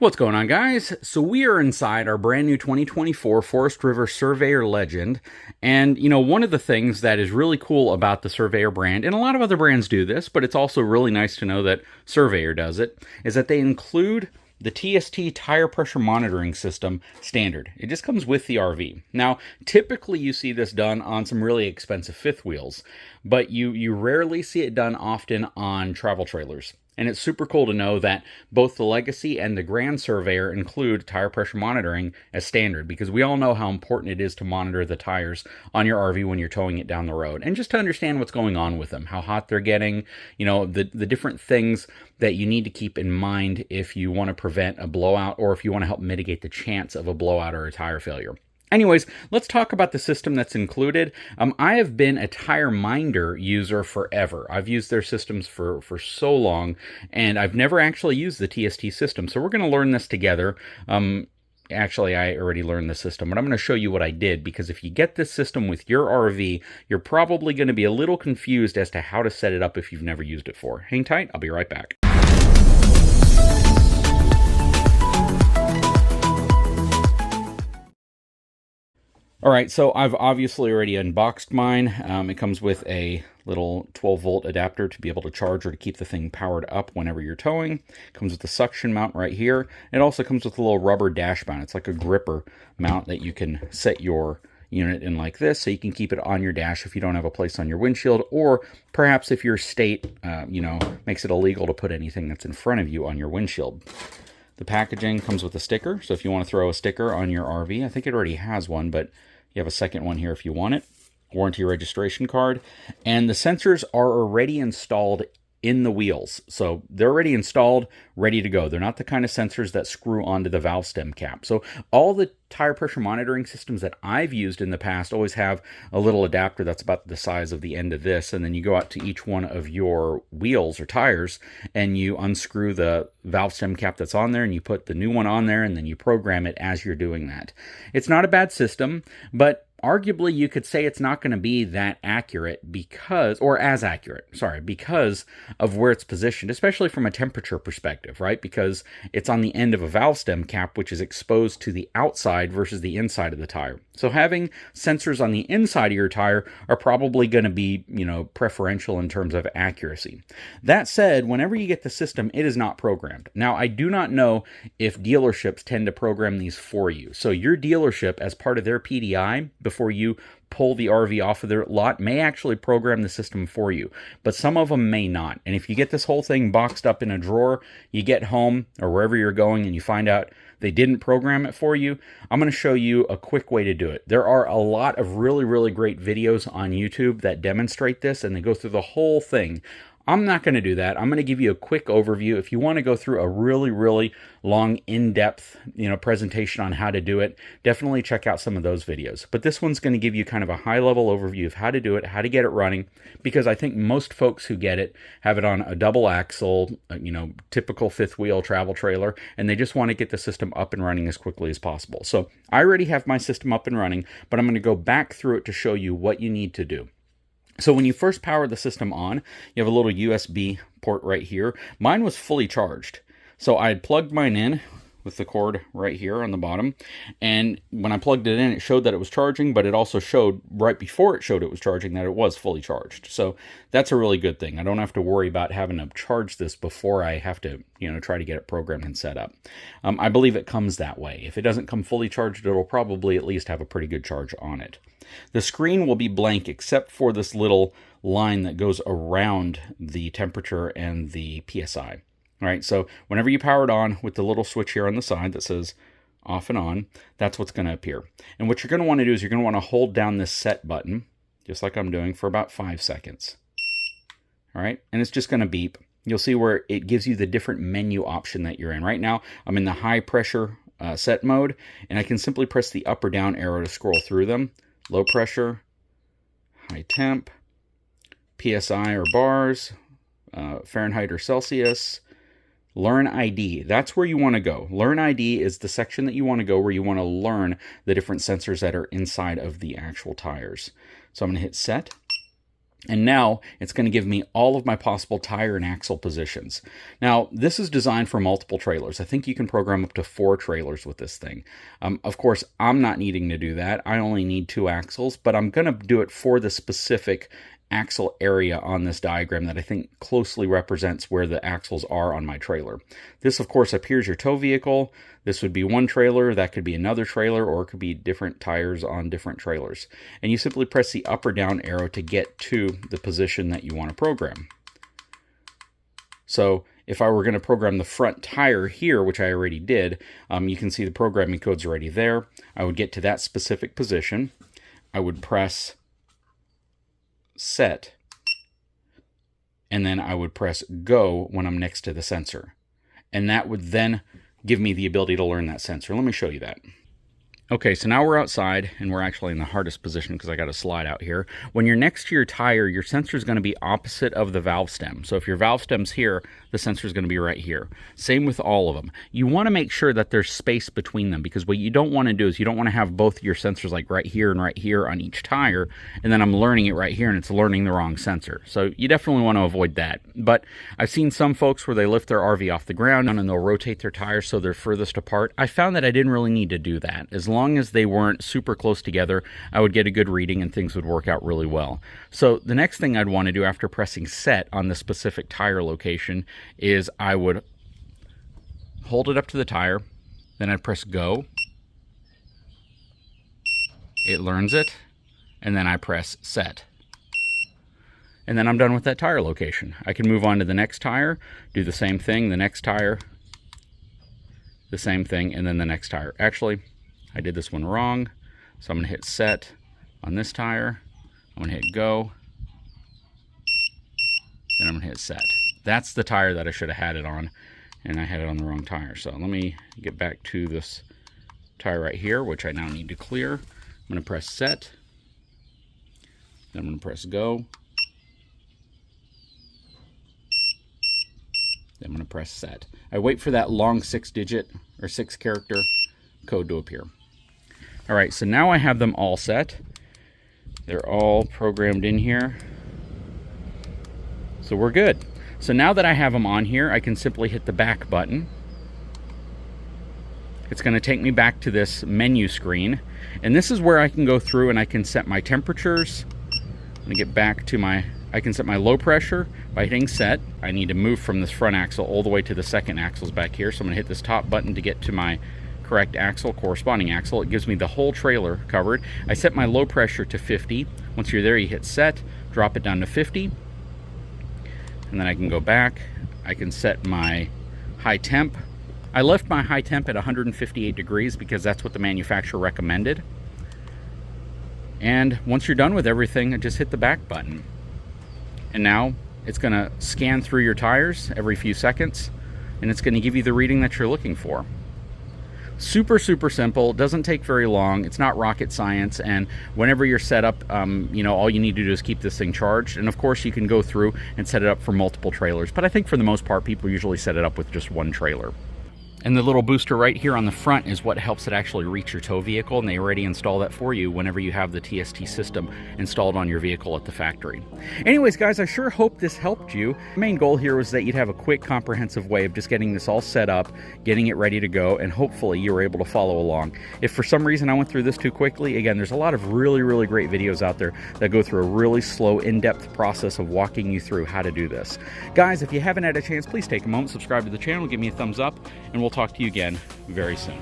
What's going on, guys? So we are inside our brand new 2024 Forest River Surveyor Legend. And, one of the things that is really cool about the Surveyor brand, and a lot of other brands do this, but it's also really nice to know that Surveyor does it, is that they include the TST tire pressure monitoring system standard. It just comes with the RV. Now, typically you see this done on some really expensive fifth wheels, but you rarely see it done often on travel trailers. And it's super cool to know that both the Legacy and the Grand Surveyor include tire pressure monitoring as standard, because we all know how important it is to monitor the tires on your RV when you're towing it down the road, and just to understand what's going on with them, how hot they're getting, the different things that you need to keep in mind if you want to prevent a blowout or if you want to help mitigate the chance of a blowout or a tire failure. Anyways, let's talk about the system that's included. I have been a Tire Minder user forever. I've used their systems for so long, and I've never actually used the TST system. So we're going to learn this together. Actually, I already learned the system, but I'm going to show you what I did, because if you get this system with your RV, you're probably going to be a little confused as to how to set it up if you've never used it before. Hang tight, I'll be right back. All right, so I've obviously already unboxed mine. It comes with a little 12-volt adapter to be able to charge or to keep the thing powered up whenever you're towing. It comes with a suction mount right here. It also comes with a little rubber dash mount. It's like a gripper mount that you can set your unit in like this, so you can keep it on your dash if you don't have a place on your windshield, or perhaps if your state, makes it illegal to put anything that's in front of you on your windshield. The packaging comes with a sticker, so if you want to throw a sticker on your RV, I think it already has one, but you have a second one here if you want it. Warranty registration card. And the sensors are already installed in the wheels. So they're already installed, ready to go. They're not the kind of sensors that screw onto the valve stem cap. So all the tire pressure monitoring systems that I've used in the past always have a little adapter that's about the size of the end of this, and then you go out to each one of your wheels or tires and you unscrew the valve stem cap that's on there and you put the new one on there, and then you program it as you're doing that. It's not a bad system, but arguably you could say it's not going to be that accurate because of where it's positioned, especially from a temperature perspective, right? Because it's on the end of a valve stem cap, which is exposed to the outside versus the inside of the tire. So having sensors on the inside of your tire are probably going to be, preferential in terms of accuracy. That said, whenever you get the system, it is not programmed. Now, I do not know if dealerships tend to program these for you. So your dealership, as part of their PDI, before you pull the RV off of their lot, may actually program the system for you, but some of them may not. And if you get this whole thing boxed up in a drawer, you get home or wherever you're going and you find out they didn't program it for you, I'm going to show you a quick way to do it. There are a lot of really, really great videos on YouTube that demonstrate this, and they go through the whole thing. I'm not going to do that. I'm going to give you a quick overview. If you want to go through a really, really long, in-depth, presentation on how to do it, definitely check out some of those videos. But this one's going to give you kind of a high-level overview of how to do it, how to get it running, because I think most folks who get it have it on a double axle, typical fifth wheel travel trailer, and they just want to get the system up and running as quickly as possible. So I already have my system up and running, but I'm going to go back through it to show you what you need to do. So when you first power the system on, you have a little USB port right here. Mine was fully charged. So I had plugged mine in with the cord right here on the bottom. And when I plugged it in, it showed that it was charging, but it also showed right before it showed it was charging that it was fully charged. So that's a really good thing. I don't have to worry about having to charge this before I have to, try to get it programmed and set up. I believe it comes that way. If it doesn't come fully charged, it'll probably at least have a pretty good charge on it. The screen will be blank except for this little line that goes around the temperature and the PSI. All right, so whenever you power it on with the little switch here on the side that says off and on, that's what's going to appear. And what you're going to want to do is you're going to want to hold down this set button, just like I'm doing, for about 5 seconds. All right, and it's just going to beep. You'll see where it gives you the different menu option that you're in. Right now, I'm in the high pressure set mode, and I can simply press the up or down arrow to scroll through them. Low pressure, high temp, PSI or bars, Fahrenheit or Celsius, Learn ID. That's where you want to go. Learn ID is the section that you want to go where you want to learn the different sensors that are inside of the actual tires. So I'm going to hit set. And now it's going to give me all of my possible tire and axle positions. Now, this is designed for multiple trailers. I think you can program up to 4 trailers with this thing. Of course, I'm not needing to do that. I only need 2 axles, but I'm going to do it for the specific axle area on this diagram that I think closely represents where the axles are on my trailer. This, of course, up here is your tow vehicle. This would be one trailer, that could be another trailer, or it could be different tires on different trailers. And you simply press the up or down arrow to get to the position that you want to program. So if I were going to program the front tire here, which I already did, you can see the programming code's already there. I would get to that specific position. I would press set, and then I would press go when I'm next to the sensor. And that would then give me the ability to learn that sensor. Let me show you that. Okay, so now we're outside, and we're actually in the hardest position because I got to slide out here. When you're next to your tire, your sensor is going to be opposite of the valve stem. So if your valve stem's here, the sensor is going to be right here. Same with all of them. You want to make sure that there's space between them, because what you don't want to do is you don't want to have both your sensors like right here and right here on each tire, and then I'm learning it right here and it's learning the wrong sensor. So you definitely want to avoid that. But I've seen some folks where they lift their RV off the ground and they'll rotate their tires so they're furthest apart. I found that I didn't really need to do that. As long as they weren't super close together, I would get a good reading and things would work out really well. So the next thing I'd want to do after pressing set on the specific tire location is I would hold it up to the tire, then I'd press go, it learns it, and then I press set. And then I'm done with that tire location. I can move on to the next tire, do the same thing, the next tire, the same thing, and then the next tire. Actually, I did this one wrong, so I'm going to hit set on this tire, I'm going to hit go, then I'm going to hit set. That's the tire that I should have had it on, and I had it on the wrong tire. So let me get back to this tire right here, which I now need to clear. I'm going to press set, then I'm going to press go, then I'm going to press set. I wait for that long 6-digit or 6-character code to appear. All right, so now I have them all set. They're all programmed in here. So we're good. So now that I have them on here, I can simply hit the back button. It's going to take me back to this menu screen. And this is where I can go through and I can set my temperatures. I'm going to get back to I can set my low pressure by hitting set. I need to move from this front axle all the way to the second axles back here. So I'm going to hit this top button to get to my correct axle, corresponding axle. It gives me the whole trailer covered. I set my low pressure to 50. Once you're there, you hit set, drop it down to 50. And then I can go back. I can set my high temp. I left my high temp at 158 degrees because that's what the manufacturer recommended. And once you're done with everything, just hit the back button. And now it's going to scan through your tires every few seconds, and it's going to give you the reading that you're looking for. Super, super simple. Doesn't take very long. It's not rocket science. And whenever you're set up, all you need to do is keep this thing charged. And of course, you can go through and set it up for multiple trailers. But I think for the most part, people usually set it up with just one trailer. And the little booster right here on the front is what helps it actually reach your tow vehicle, and they already install that for you whenever you have the TST system installed on your vehicle at the factory. Anyways, guys, I sure hope this helped you. The main goal here was that you'd have a quick, comprehensive way of just getting this all set up, getting it ready to go, and hopefully you were able to follow along. If for some reason I went through this too quickly, again, there's a lot of really, really great videos out there that go through a really slow, in-depth process of walking you through how to do this. Guys, if you haven't had a chance, please take a moment, subscribe to the channel, give me a thumbs up, and we'll talk to you again very soon.